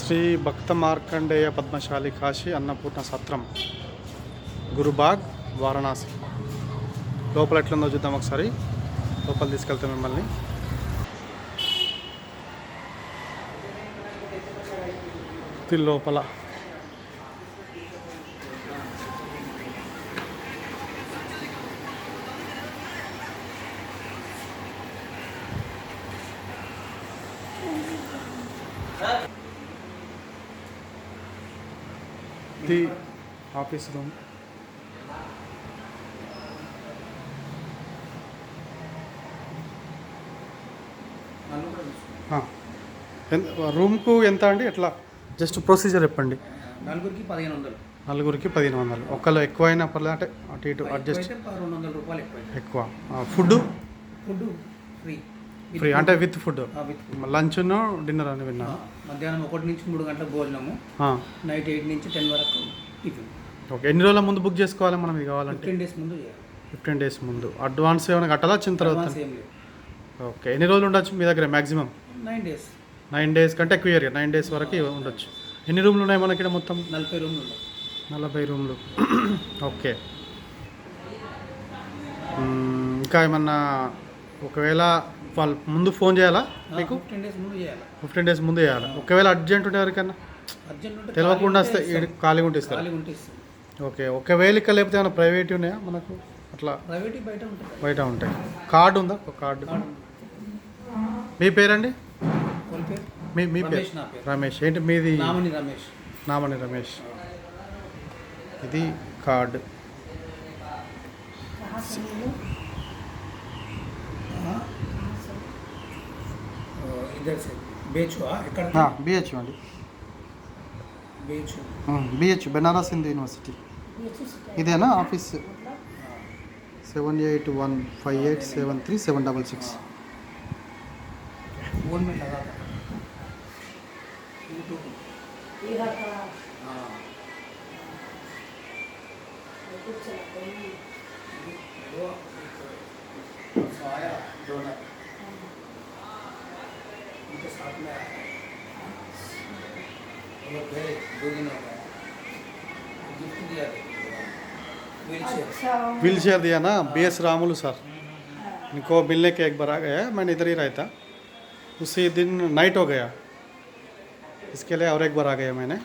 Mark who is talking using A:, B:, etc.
A: శ్రీ భక్త మార్కండేయ పద్మశాలి కాశీ అన్నపూర్ణ సత్రం గురుబాగ్ వారణాసి. లోపల ఎట్లుందో చూద్దాం ఒకసారి. లోపల తీసుకెళ్తాం మిమ్మల్ని. లోపల ఇది ఆఫీస్ రూమ్. రూమ్కు ఎంత అండి? ఎట్లా జస్ట్ ప్రొసీజర్ చెప్పండి.
B: నలుగురికి 1500.
A: నలుగురికి 1500. ఒకళ్ళు ఎక్కువైనా పర్లేదు, అంటే అటు ఇటు అడ్జస్ట్.
B: 200 రూపాయలు ఎక్కువ.
A: ఫుడ్
B: ఫ్రీ
A: ఫ్రీ అంటే విత్ ఫుడ్. లంచ్ డిన్నర్ అని విన్నా.
B: మధ్యాహ్నం 1 నుంచి 3 గంటలకు భోజనము, నైట్ 8 నుంచి 10 వరకు టిఫిన్.
A: ఓకే. ఎన్ని రోజుల ముందు బుక్ చేసుకోవాలి మనం ఇది కావాలంటే?
B: 15 డేస్ ముందు చేయాలి.
A: 15 డేస్ ముందు. అడ్వాన్స్ ఏమైనా కట్టాలా చిన్న తర్వాత? ఓకే. ఎన్ని రోజులు ఉండొచ్చు మీ దగ్గర మ్యాక్సిమం?
B: 9 డేస్.
A: 9 డేస్ కంటే ఎక్కువ ఇయర్. 9 డేస్ వరకు ఉండొచ్చు. ఎన్ని రూమ్లు ఉన్నాయి మనకి ఇక్కడ మొత్తం?
B: 40 రూమ్లు ఉన్నాయి.
A: 40 రూమ్లు. ఓకే. ఇంకా ఏమన్నా ఒకవేళ వాళ్ళు ముందు ఫోన్ చేయాలా మీకు?
B: 15 డేస్ ముందు చేయాలి.
A: 15 డేస్ ముందు చేయాలి. ఒకవేళ అర్జెంట్ ఉంటే ఎవరికైనా తెలియకుండా వస్తే ఖాళీగా ఉంటే ఇస్తారు. ఓకే. ఒకవేళ ఇక్కడ లేకపోతే ఏమైనా ప్రైవేట్ ఉన్నాయా మనకు? అట్లా
B: ప్రైవేట్
A: బయట ఉంటాయి. కార్డు ఉందా? ఒక కార్డు. మీ పేరండి? మీ పేరు? రమేష్. ఏంటి మీది? నామని రమేష్. ఇది కార్డు. బిహెచ్ అండి. BH Banaras Hindu university. ఇదేనా ఆఫీస్? 7815873766. व्हील चेयर दिया ना BS रामुलु सर. इनको मिलने के एक बार आ गया. मैंने इधर ही रहता. उसी दिन नाइट हो गया, इसके लिए और एक बार आ गया मैंने.